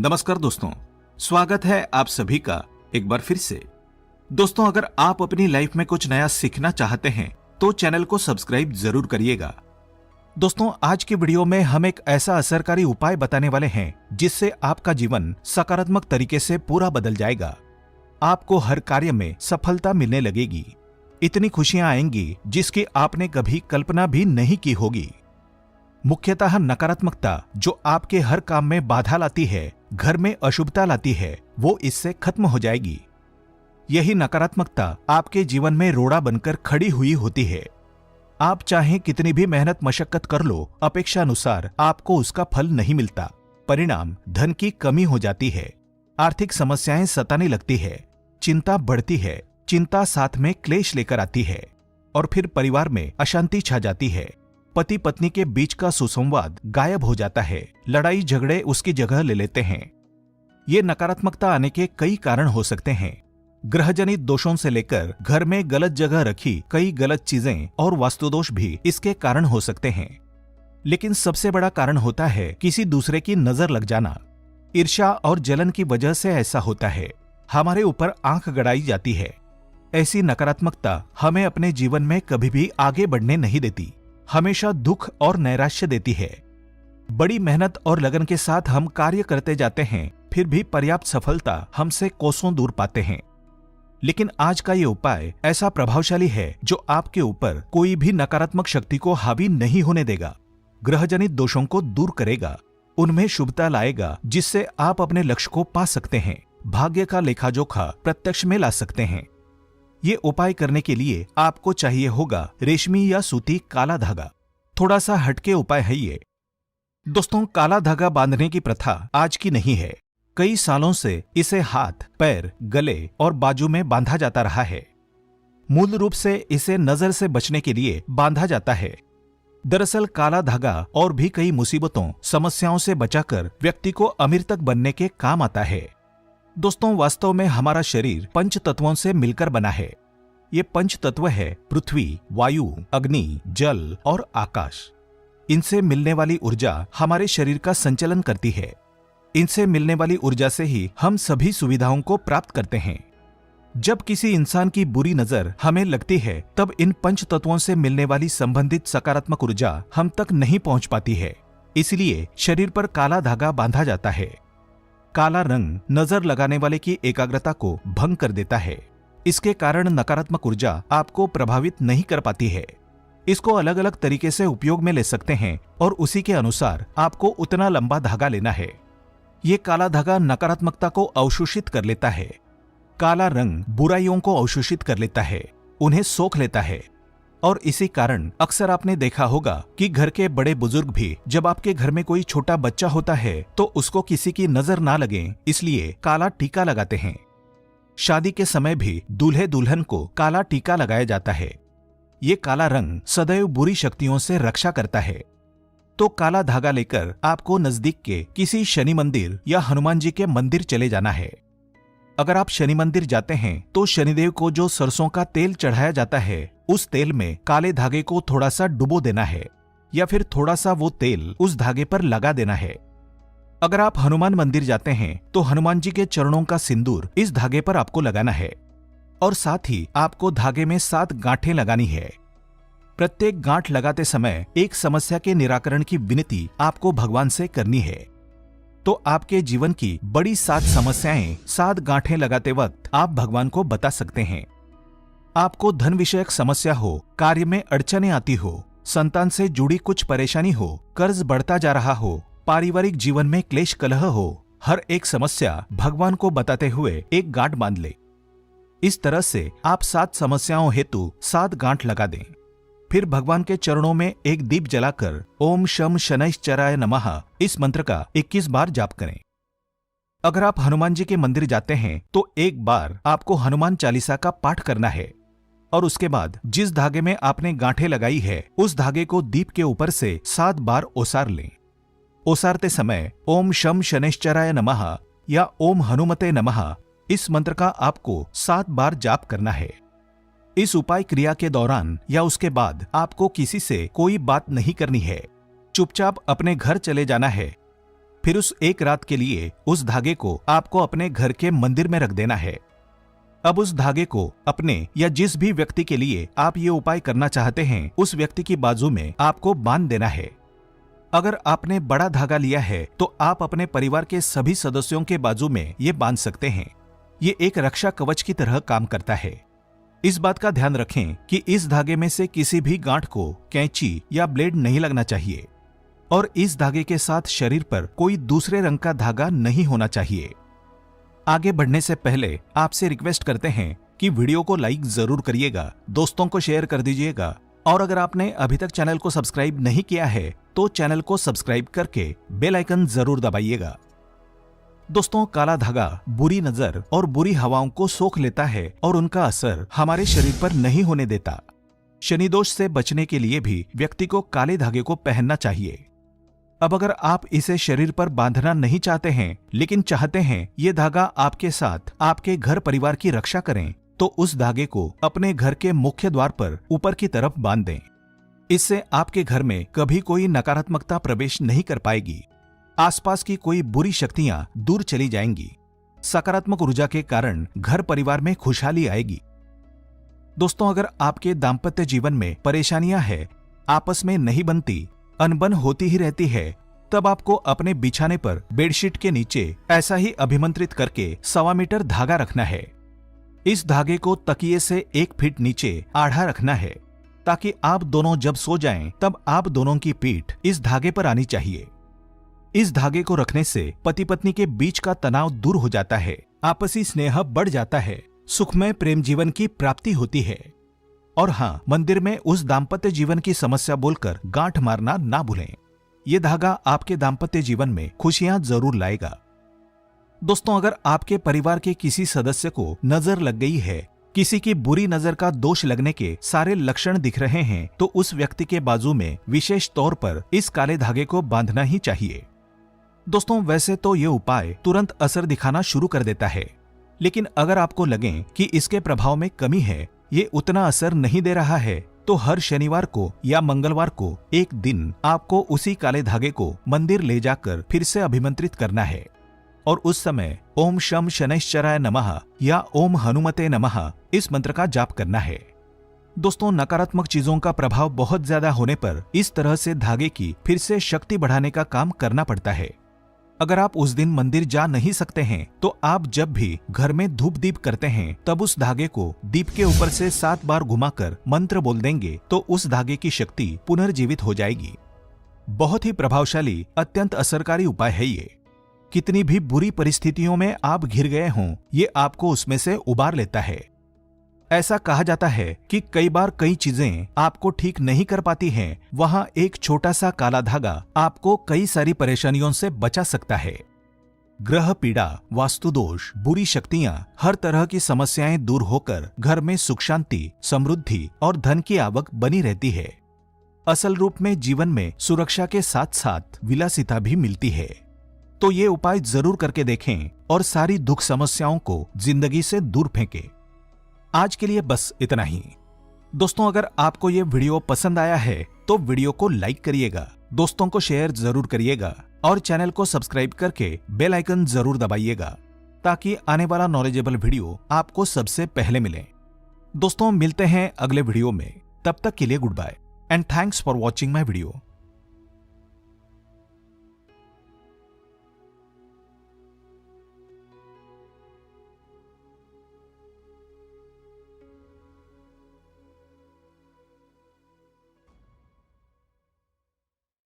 नमस्कार दोस्तों, स्वागत है आप सभी का एक बार फिर से। दोस्तों, अगर आप अपनी लाइफ में कुछ नया सीखना चाहते हैं तो चैनल को सब्सक्राइब जरूर करिएगा। दोस्तों, आज की वीडियो में हम एक ऐसा असरकारी उपाय बताने वाले हैं जिससे आपका जीवन सकारात्मक तरीके से पूरा बदल जाएगा। आपको हर कार्य में सफलता मिलने लगेगी, इतनी खुशियां आएंगी जिसकी आपने कभी कल्पना भी नहीं की होगी। मुख्यतः नकारात्मकता जो आपके हर काम में बाधा लाती है, घर में अशुभता लाती है, वो इससे खत्म हो जाएगी। यही नकारात्मकता आपके जीवन में रोड़ा बनकर खड़ी हुई होती है। आप चाहे कितनी भी मेहनत मशक्कत कर लो, अपेक्षानुसार आपको उसका फल नहीं मिलता। परिणाम धन की कमी हो जाती है, आर्थिक समस्याएं सताने लगती है, चिंता बढ़ती है, चिंता साथ में क्लेश लेकर आती है और फिर परिवार में अशांति छा जाती है। पति पत्नी के बीच का सुसंवाद गायब हो जाता है, लड़ाई झगड़े उसकी जगह ले लेते हैं। ये नकारात्मकता आने के कई कारण हो सकते हैं। ग्रहजनित दोषों से लेकर घर में गलत जगह रखी कई गलत चीजें और वास्तुदोष भी इसके कारण हो सकते हैं। लेकिन सबसे बड़ा कारण होता है किसी दूसरे की नजर लग जाना। ईर्ष्या और जलन की वजह से ऐसा होता है, हमारे ऊपर आंख गड़ाई जाती है। ऐसी नकारात्मकता हमें अपने जीवन में कभी भी आगे बढ़ने नहीं देती, हमेशा दुख और नैराश्य देती है। बड़ी मेहनत और लगन के साथ हम कार्य करते जाते हैं, फिर भी पर्याप्त सफलता हमसे कोसों दूर पाते हैं। लेकिन आज का ये उपाय ऐसा प्रभावशाली है जो आपके ऊपर कोई भी नकारात्मक शक्ति को हावी नहीं होने देगा। ग्रहजनित दोषों को दूर करेगा, उनमें शुभता लाएगा, जिससे आप अपने लक्ष्य को पा सकते हैं, भाग्य का लेखा-जोखा प्रत्यक्ष में ला सकते हैं। ये उपाय करने के लिए आपको चाहिए होगा रेशमी या सूती काला धागा। थोड़ा सा हटके उपाय है ये। दोस्तों, काला धागा बांधने की प्रथा आज की नहीं है। कई सालों से इसे हाथ, पैर, गले और बाजू में बांधा जाता रहा है। मूल रूप से इसे नजर से बचने के लिए बांधा जाता है। दरअसल काला धागा और भी कई मुसीबतों, समस्याओं से बचाकर व्यक्ति को अमीर तक बनने के काम आता है। दोस्तों, वास्तव में हमारा शरीर पंच तत्वों से मिलकर बना है। ये पंच तत्व है पृथ्वी, वायु, अग्नि, जल और आकाश। इनसे मिलने वाली ऊर्जा हमारे शरीर का संचालन करती है। इनसे मिलने वाली ऊर्जा से ही हम सभी सुविधाओं को प्राप्त करते हैं। जब किसी इंसान की बुरी नजर हमें लगती है, तब इन पंच तत्वों से मिलने वाली संबंधित सकारात्मक ऊर्जा हम तक नहीं पहुंच पाती है। इसलिए शरीर पर काला धागा बांधा जाता है। काला रंग नजर लगाने वाले की एकाग्रता को भंग कर देता है। इसके कारण नकारात्मक ऊर्जा आपको प्रभावित नहीं कर पाती है। इसको अलग अलग तरीके से उपयोग में ले सकते हैं और उसी के अनुसार आपको उतना लंबा धागा लेना है। ये काला धागा नकारात्मकता को अवशोषित कर लेता है। काला रंग बुराइयों को अवशोषित कर लेता है, उन्हें सोख लेता है। और इसी कारण अक्सर आपने देखा होगा कि घर के बड़े बुजुर्ग भी जब आपके घर में कोई छोटा बच्चा होता है तो उसको किसी की नजर ना लगे, इसलिए काला टीका लगाते हैं। शादी के समय भी दूल्हे दुल्हन को काला टीका लगाया जाता है। ये काला रंग सदैव बुरी शक्तियों से रक्षा करता है। तो काला धागा लेकर आपको नजदीक के किसी शनि मंदिर या हनुमान जी के मंदिर चले जाना है। अगर आप शनि मंदिर जाते हैं तो शनिदेव को जो सरसों का तेल चढ़ाया जाता है, उस तेल में काले धागे को थोड़ा सा डुबो देना है या फिर थोड़ा सा वो तेल उस धागे पर लगा देना है। अगर आप हनुमान मंदिर जाते हैं तो हनुमान जी के चरणों का सिंदूर इस धागे पर आपको लगाना है और साथ ही आपको धागे में 7 गांठें लगानी है। प्रत्येक गांठ लगाते समय एक समस्या के निराकरण की विनती आपको भगवान से करनी है। तो आपके जीवन की बड़ी 7 समस्याएं 7 गांठें लगाते वक्त आप भगवान को बता सकते हैं। आपको धन विषयक समस्या हो, कार्य में अड़चने आती हो, संतान से जुड़ी कुछ परेशानी हो, कर्ज बढ़ता जा रहा हो, पारिवारिक जीवन में क्लेश कलह हो, हर एक समस्या भगवान को बताते हुए एक गांठ बांध ले। इस तरह से आप 7 समस्याओं हेतु 7 गांठ लगा दें। फिर भगवान के चरणों में एक दीप जलाकर ओम शम शनैश्चराय नमः इस मंत्र का 21 बार जाप करें। अगर आप हनुमान जी के मंदिर जाते हैं तो एक बार आपको हनुमान चालीसा का पाठ करना है और उसके बाद जिस धागे में आपने गांठें लगाई है उस धागे को दीप के ऊपर से 7 बार ओसार लें। ओसारते समय ओम शम शनैश्चराय नमः या ओम हनुमते नमः इस मंत्र का आपको 7 बार जाप करना है। इस उपाय क्रिया के दौरान या उसके बाद आपको किसी से कोई बात नहीं करनी है, चुपचाप अपने घर चले जाना है। फिर उस एक रात के लिए उस धागे को आपको अपने घर के मंदिर में रख देना है। अब उस धागे को अपने या जिस भी व्यक्ति के लिए आप ये उपाय करना चाहते हैं उस व्यक्ति की बाजू में आपको बांध देना है। अगर आपने बड़ा धागा लिया है तो आप अपने परिवार के सभी सदस्यों के बाजू में ये बांध सकते हैं। ये एक रक्षा कवच की तरह काम करता है। इस बात का ध्यान रखें कि इस धागे में से किसी भी गांठ को कैंची या ब्लेड नहीं लगना चाहिए और इस धागे के साथ शरीर पर कोई दूसरे रंग का धागा नहीं होना चाहिए। आगे बढ़ने से पहले आपसे रिक्वेस्ट करते हैं कि वीडियो को लाइक जरूर करिएगा, दोस्तों को शेयर कर दीजिएगा और अगर आपने अभी तक चैनल को सब्सक्राइब नहीं किया है तो चैनल को सब्सक्राइब करके बेल आइकन जरूर दबाइएगा। दोस्तों, काला धागा बुरी नजर और बुरी हवाओं को सोख लेता है और उनका असर हमारे शरीर पर नहीं होने देता। शनि दोष से बचने के लिए भी व्यक्ति को काले धागे को पहनना चाहिए। अब अगर आप इसे शरीर पर बांधना नहीं चाहते हैं लेकिन चाहते हैं ये धागा आपके साथ आपके घर परिवार की रक्षा करें तो उस धागे को अपने घर के मुख्य द्वार पर ऊपर की तरफ बांध दें। इससे आपके घर में कभी कोई नकारात्मकता प्रवेश नहीं कर पाएगी। आसपास की कोई बुरी शक्तियां दूर चली जाएंगी। सकारात्मक ऊर्जा के कारण घर परिवार में खुशहाली आएगी। दोस्तों, अगर आपके दाम्पत्य जीवन में परेशानियां हैं, आपस में नहीं बनती, अनबन होती ही रहती है, तब आपको अपने बिछाने पर बेडशीट के नीचे ऐसा ही अभिमंत्रित करके 1.25 मीटर धागा रखना है। इस धागे को तकिए से 1 फीट नीचे आढ़ा रखना है ताकि आप दोनों जब सो जाएं तब आप दोनों की पीठ इस धागे पर आनी चाहिए। इस धागे को रखने से पति पत्नी के बीच का तनाव दूर हो जाता है, आपसी स्नेह बढ़ जाता है, सुखमय प्रेम जीवन की प्राप्ति होती है। और हाँ, मंदिर में उस दाम्पत्य जीवन की समस्या बोलकर गांठ मारना ना भूलें। ये धागा आपके दाम्पत्य जीवन में खुशियां जरूर लाएगा। दोस्तों, अगर आपके परिवार के किसी सदस्य को नजर लग गई है, किसी की बुरी नजर का दोष लगने के सारे लक्षण दिख रहे हैं तो उस व्यक्ति के बाजू में विशेष तौर पर इस काले धागे को बांधना ही चाहिए। दोस्तों, वैसे तो ये उपाय तुरंत असर दिखाना शुरू कर देता है, लेकिन अगर आपको लगे कि इसके प्रभाव में कमी है, ये उतना असर नहीं दे रहा है, तो हर शनिवार को या मंगलवार को एक दिन आपको उसी काले धागे को मंदिर ले जाकर फिर से अभिमंत्रित करना है और उस समय ओम शम शनैश्चराय नमः या ओम हनुमते नमः इस मंत्र का जाप करना है। दोस्तों, नकारात्मक चीजों का प्रभाव बहुत ज्यादा होने पर इस तरह से धागे की फिर से शक्ति बढ़ाने का काम करना पड़ता है। अगर आप उस दिन मंदिर जा नहीं सकते हैं तो आप जब भी घर में धूप दीप करते हैं तब उस धागे को दीप के ऊपर से 7 बार घुमाकर मंत्र बोल देंगे तो उस धागे की शक्ति पुनर्जीवित हो जाएगी। बहुत ही प्रभावशाली, अत्यंत असरकारी उपाय है ये। कितनी भी बुरी परिस्थितियों में आप घिर गए हों, ये आपको उसमें से उबार लेता है। ऐसा कहा जाता है कि कई बार कई चीजें आपको ठीक नहीं कर पाती हैं, वहां एक छोटा सा काला धागा आपको कई सारी परेशानियों से बचा सकता है। ग्रह पीड़ा, वास्तु दोष, बुरी शक्तियां, हर तरह की समस्याएं दूर होकर घर में सुख शांति, समृद्धि और धन की आवक बनी रहती है। असल रूप में जीवन में सुरक्षा के साथ साथ विलासिता भी मिलती है। तो ये उपाय जरूर करके देखें और सारी दुख समस्याओं को जिंदगी से दूर फेंकें। आज के लिए बस इतना ही। दोस्तों, अगर आपको ये वीडियो पसंद आया है तो वीडियो को लाइक करिएगा, दोस्तों को शेयर जरूर करिएगा और चैनल को सब्सक्राइब करके बेल आइकन जरूर दबाइएगा ताकि आने वाला नॉलेजेबल वीडियो आपको सबसे पहले मिले। दोस्तों, मिलते हैं अगले वीडियो में, तब तक के लिए goodbye and thanks for watching my video.